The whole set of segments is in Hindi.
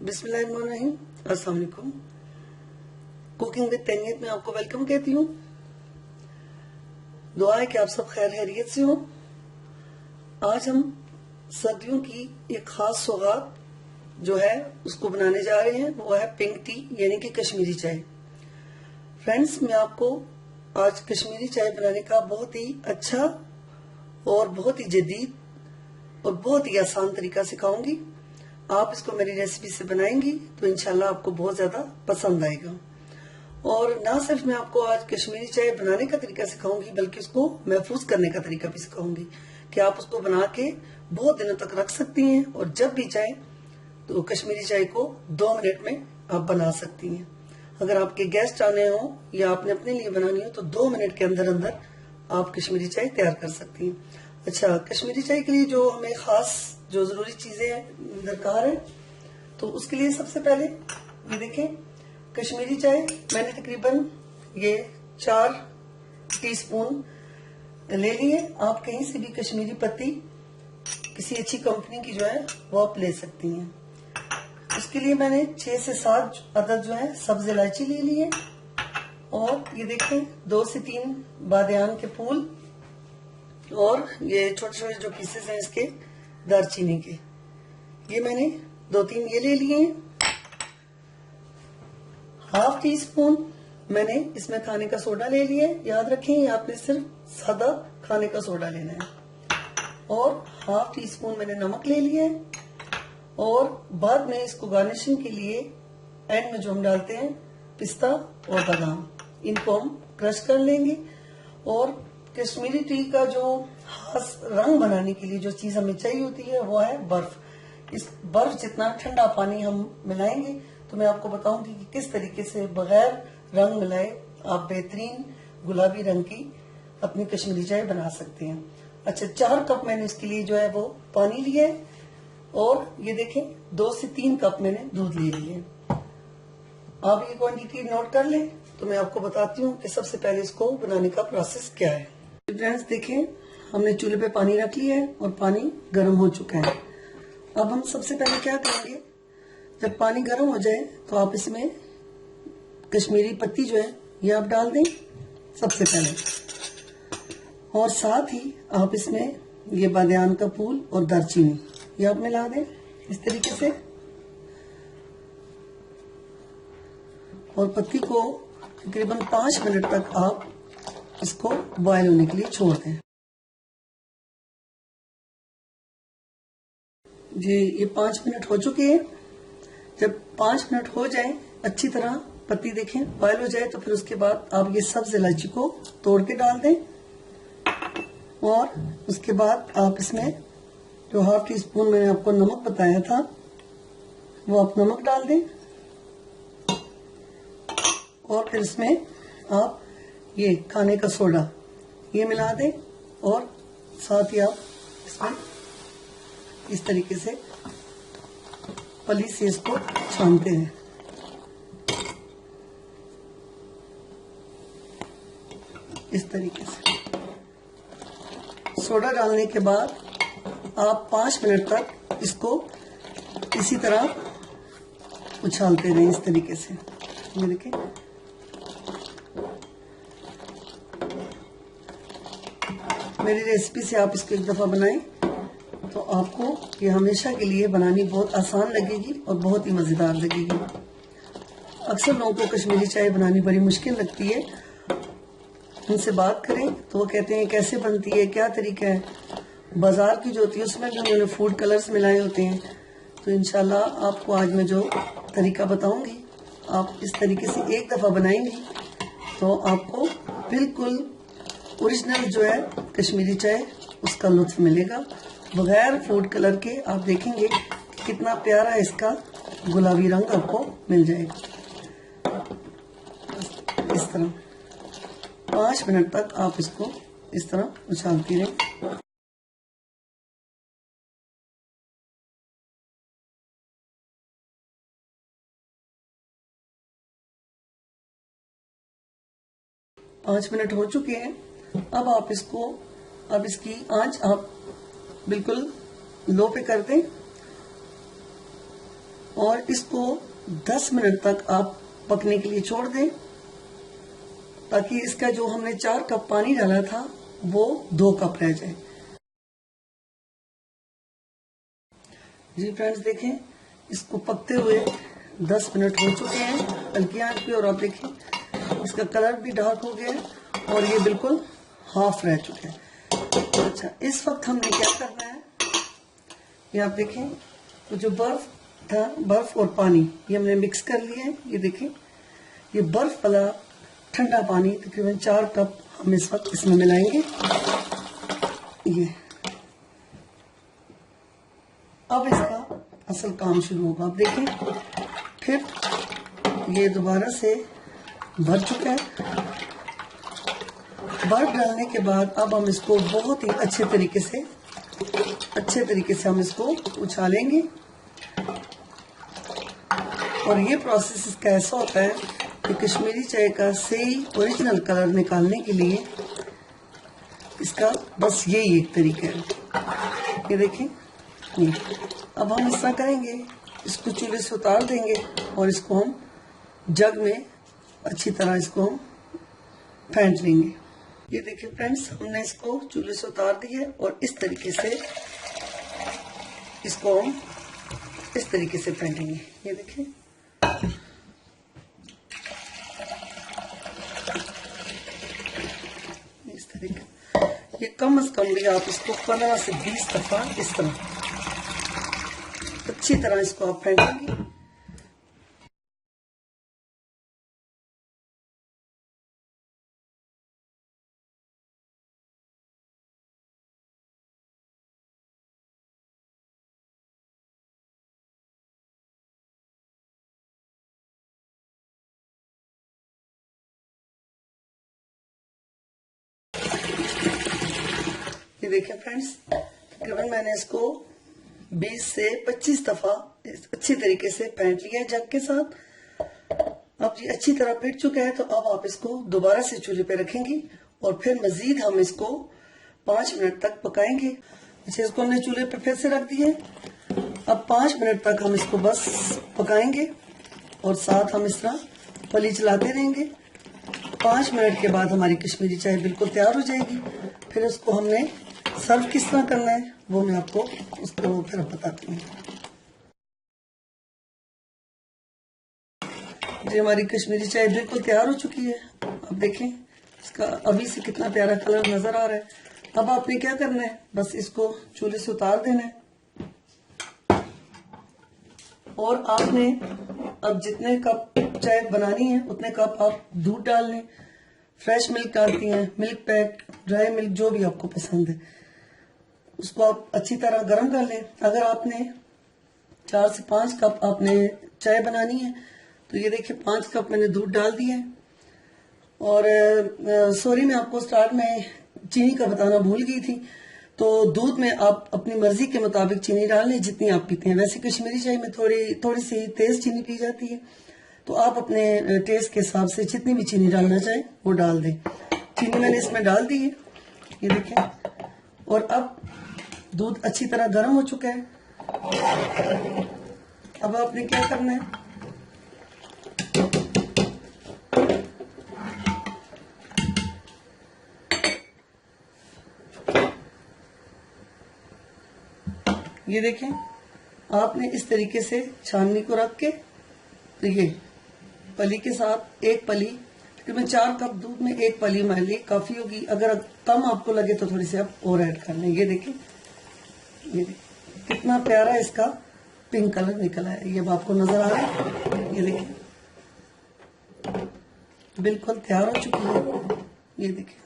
बिस्मिल्लाहिर्रहमानिर्रहीम। अस्सलाम वालेकुम। कुकिंग विद तैनियत में आपको वेलकम कहती हूँ। दुआ है कि आप सब खैर खैरियत से हो। आज हम सर्दियों की एक खास सौगात जो है उसको बनाने जा रहे हैं, वो है पिंक टी यानी कि कश्मीरी चाय। फ्रेंड्स, मैं आपको आज कश्मीरी चाय बनाने का बहुत ही अच्छा और बहुत ही जदीद और बहुत ही आसान तरीका सिखाऊंगी। आप इसको मेरी रेसिपी से बनाएंगी तो इंशाल्लाह आपको बहुत ज्यादा पसंद आएगा। और ना सिर्फ मैं आपको आज कश्मीरी चाय बनाने का तरीका सिखाऊंगी, बल्कि उसको महफूज करने का तरीका भी सिखाऊंगी कि आप उसको बना के बहुत दिनों तक रख सकती हैं और जब भी चाहे तो कश्मीरी चाय को 2 मिनट में आप बना सकती हैं। अगर आपके गेस्ट आने हो या आपने अपने लिए बनानी हो तो 2 मिनट के अंदर अंदर आप कश्मीरी चाय तैयार कर सकती हैं। अच्छा, कश्मीरी चाय के लिए जो हमें खास जो जरूरी चीजें दरकार है, तो उसके लिए सबसे पहले ये देखें, कश्मीरी चाय मैंने तकरीबन ये 4 टीस्पून ले लिए। आप कहीं से भी कश्मीरी पत्ती किसी अच्छी कंपनी की जो है वो आप ले सकती हैं। उसके लिए मैंने 6 से 7 अदद जो है सब्ज इलायची ले ली है। और ये देखें 2 से 3 बादियान के फूल और ये छोटे छोटे जो पीसेस हैं इसके दालचीनी के, ये मैंने 2-3 ये ले लिए हैं। ½ टीस्पून मैंने इसमें खाने का सोडा ले लिया है। याद रखें, आपने सिर्फ सादा खाने का सोडा लेना है। और ½ टीस्पून मैंने नमक ले लिया है। और बाद में इसको गार्निशिंग के लिए एंड में जो हम डालते हैं पिस्ता और बादाम, इनको हम क्रश कर लेंगे। और कश्मीरी टी का जो खास रंग बनाने के लिए जो चीज हमें चाहिए होती है वो है बर्फ। इस बर्फ जितना ठंडा पानी हम मिलाएंगे तो मैं आपको बताऊंगी कि किस तरीके से बगैर रंग मिलाए आप बेहतरीन गुलाबी रंग की अपनी कश्मीरी चाय बना सकते हैं। अच्छा, 4 कप मैंने इसके लिए जो है वो पानी लिया है। और ये देखें 2 से 3 कप मैंने दूध ले लिए। आप ये क्वांटिटी नोट कर लें तो मैं आपको बताती हूँ कि सबसे पहले इसको बनाने का प्रोसेस क्या है। फ्रेंड्स देखें, हमने चूल्हे पे पानी रख लिया है और पानी गर्म हो चुका है। अब हम सबसे पहले क्या करेंगे, जब पानी गर्म हो जाए तो आप इसमें कश्मीरी पत्ती जो है ये आप डाल दें सबसे पहले। और साथ ही आप इसमें ये बादियान का फूल और दालचीनी ये आप मिला दें इस तरीके से। और पत्ती को तकरीबन 5 मिनट तक आप इसको बॉयल होने के लिए छोड़ दें। जी, ये 5 मिनट हो चुके हैं। जब 5 मिनट हो जाए, अच्छी तरह पत्ती देखें बॉयल हो जाए, तो फिर उसके बाद आप ये सब्ज इलायची को तोड़ के डाल दें। और उसके बाद आप इसमें जो ½ टीस्पून मैंने आपको नमक बताया था वो आप नमक डाल दें। और फिर इसमें आप ये खाने का सोडा ये मिला दें। और साथ ही आप इसमें इस तरीके से पली से इसको छानते हैं। इस तरीके से सोडा डालने के बाद आप 5 मिनट तक इसको इसी तरह उछालते रहें इस तरीके से। ये देखिए, मेरी रेसिपी से आप इसको एक दफा बनाएं तो आपको ये हमेशा के लिए बनानी बहुत आसान लगेगी और बहुत ही मजेदार लगेगी। अक्सर लोगों को कश्मीरी चाय बनानी बड़ी मुश्किल लगती है। उनसे बात करें तो वो कहते हैं कैसे बनती है, क्या तरीका है। बाजार की जो होती है उसमें भी उन्होंने फूड कलर्स मिलाए होते हैं। तो इंशाल्लाह आपको आज मैं जो तरीका बताऊंगी, आप इस तरीके से एक दफा बनाएंगी तो आपको बिल्कुल ओरिजिनल जो है कश्मीरी चाय उसका लुत्फ मिलेगा, बगैर फूड कलर के। आप देखेंगे कितना प्यारा इसका गुलाबी रंग आपको मिल जाएगा। इस तरह 5 मिनट तक आप इसको इस तरह उछालती रहें। पाँच मिनट हो चुके हैं। अब आप इसको, अब इसकी आंच आप बिल्कुल लो पे कर दें और इसको 10 मिनट तक आप पकने के लिए छोड़ दें, ताकि इसका जो हमने 4 कप पानी डाला था वो 2 कप रह जाए। जी फ्रेंड्स, देखें इसको पकते हुए 10 मिनट हो चुके हैं हल्की आंच पे, और आप देखें इसका कलर भी डार्क हो गया है और ये बिल्कुल हाफ रह चुके हैं। अच्छा, इस वक्त हमने क्या करना है, ये आप देखें तो जो बर्फ था, बर्फ और पानी ये हमने मिक्स कर लिया है। ये देखें, ये बर्फ वाला ठंडा पानी तकरीबन 4 कप हम इस वक्त इसमें मिलाएंगे। ये अब इसका असल काम शुरू होगा। आप देखें फिर ये दोबारा से भर चुका है। बर्फ डालने के बाद अब हम इसको बहुत ही अच्छे तरीके से हम इसको उछालेंगे। और ये प्रोसेस इसका ऐसा होता है कि कश्मीरी चाय का सही ओरिजिनल कलर निकालने के लिए इसका बस यही एक तरीका है। ये देखें, ये अब हम इस तरह करेंगे, इसको चूल्हे से उतार देंगे और इसको हम जग में अच्छी तरह इसको हम फेंट लेंगे। ये देखिए फ्रेंड्स, हमने इसको चूल्हे से उतार दिया और इस तरीके से इसको हम इस तरीके से फेंटेंगे। ये देखिए, इस तरीके, ये कम से कम भी आप इसको 15 से 20 दफा इस तरह अच्छी तरह इसको आप फेंटेंगे। ये देखिए फ्रेंड्स, तकरीबन मैंने इसको 20 से 25 दफा अच्छी तरीके से फेंट लिया है जग के साथ। अब ये अच्छी तरह फेंट चुका है, तो अब आप इसको दोबारा से चूल्हे पे रखेंगी और फिर मजीद हम इसको 5 मिनट तक पकाएंगे। अच्छा, इसको हमने चूल्हे पे फिर से रख दिए। अब 5 मिनट तक हम इसको बस पकाएंगे और साथ हम इस तरह पली चलाते रहेंगे। 5 मिनट के बाद हमारी कश्मीरी चाय बिल्कुल तैयार हो जाएगी। फिर उसको हमने सर्व किस तरह करना है वो मैं आपको उसको फिर बताती हूँ। जी, हमारी कश्मीरी चाय बिल्कुल तैयार हो चुकी है। अब देखें इसका अभी से कितना प्यारा कलर नजर आ रहा है। अब आपने क्या करना है, बस इसको चूल्हे से उतार देना है और आपने अब जितने कप चाय बनानी है उतने कप आप दूध डाल लें। फ्रेश मिल्क आती है, मिल्क पैक, ड्राई मिल्क, जो भी आपको पसंद है उसको आप अच्छी तरह गर्म कर लें। अगर आपने 4 से 5 कप आपने चाय बनानी है तो ये देखिए 5 कप मैंने दूध डाल दिया है। और सॉरी, मैं आपको स्टार्ट में चीनी का बताना भूल गई थी। तो दूध में आप अपनी मर्जी के मुताबिक चीनी डाल लें जितनी आप पीते हैं। वैसे कश्मीरी चाय में थोड़ी सी तेज चीनी पी जाती है, तो आप अपने टेस्ट के हिसाब से जितनी भी चीनी डालना चाहें वो डाल दें। चीनी मैंने इसमें डाल दी है, ये देखें। और अब दूध अच्छी तरह गर्म हो चुका है। अब आपने क्या करना है, ये देखें, आपने इस तरीके से छाननी को रख के, तो ये पली के साथ एक पली, तकरीबन 4 कप दूध में 1 पली हमारे लिए काफी होगी। अगर कम आपको लगे तो थोड़ी सी आप और ऐड कर लें। ये देखें, ये कितना प्यारा इसका पिंक कलर निकला है। ये अब आपको नजर आ रहा है। ये देखिए बिल्कुल तैयार हो चुकी है। ये देखिए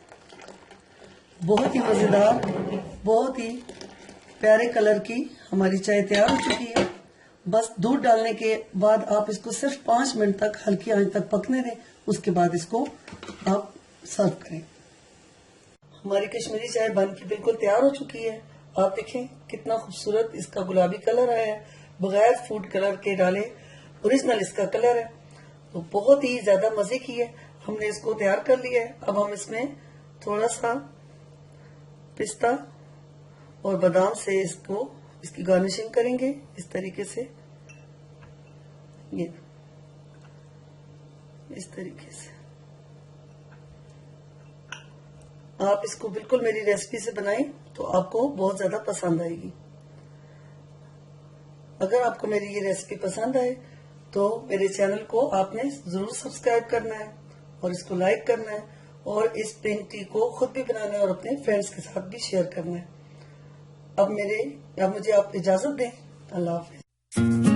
बहुत ही मजेदार, बहुत ही प्यारे कलर की हमारी चाय तैयार हो चुकी है। बस दूध डालने के बाद आप इसको सिर्फ 5 मिनट तक हल्की आंच तक पकने दें, उसके बाद इसको आप सर्व करें। हमारी कश्मीरी चाय बन के बिल्कुल तैयार हो चुकी है। आप देखें कितना खूबसूरत इसका गुलाबी कलर आया है, बगैर फूड कलर के डाले ओरिजिनल इसका कलर है। तो बहुत ही ज्यादा मजे की है। हमने इसको तैयार कर लिया है। अब हम इसमें थोड़ा सा पिस्ता और बादाम से इसकी गार्निशिंग करेंगे इस तरीके से। ये इस तरीके से आप इसको बिल्कुल मेरी रेसिपी से बनाएं तो आपको बहुत ज्यादा पसंद आएगी। अगर आपको मेरी ये रेसिपी पसंद आए तो मेरे चैनल को आपने जरूर सब्सक्राइब करना है और इसको लाइक करना है और इस पिंक टी को खुद भी बनाना है और अपने फ्रेंड्स के साथ भी शेयर करना है। अब मुझे आप इजाजत दें। अल्लाह हाफिज।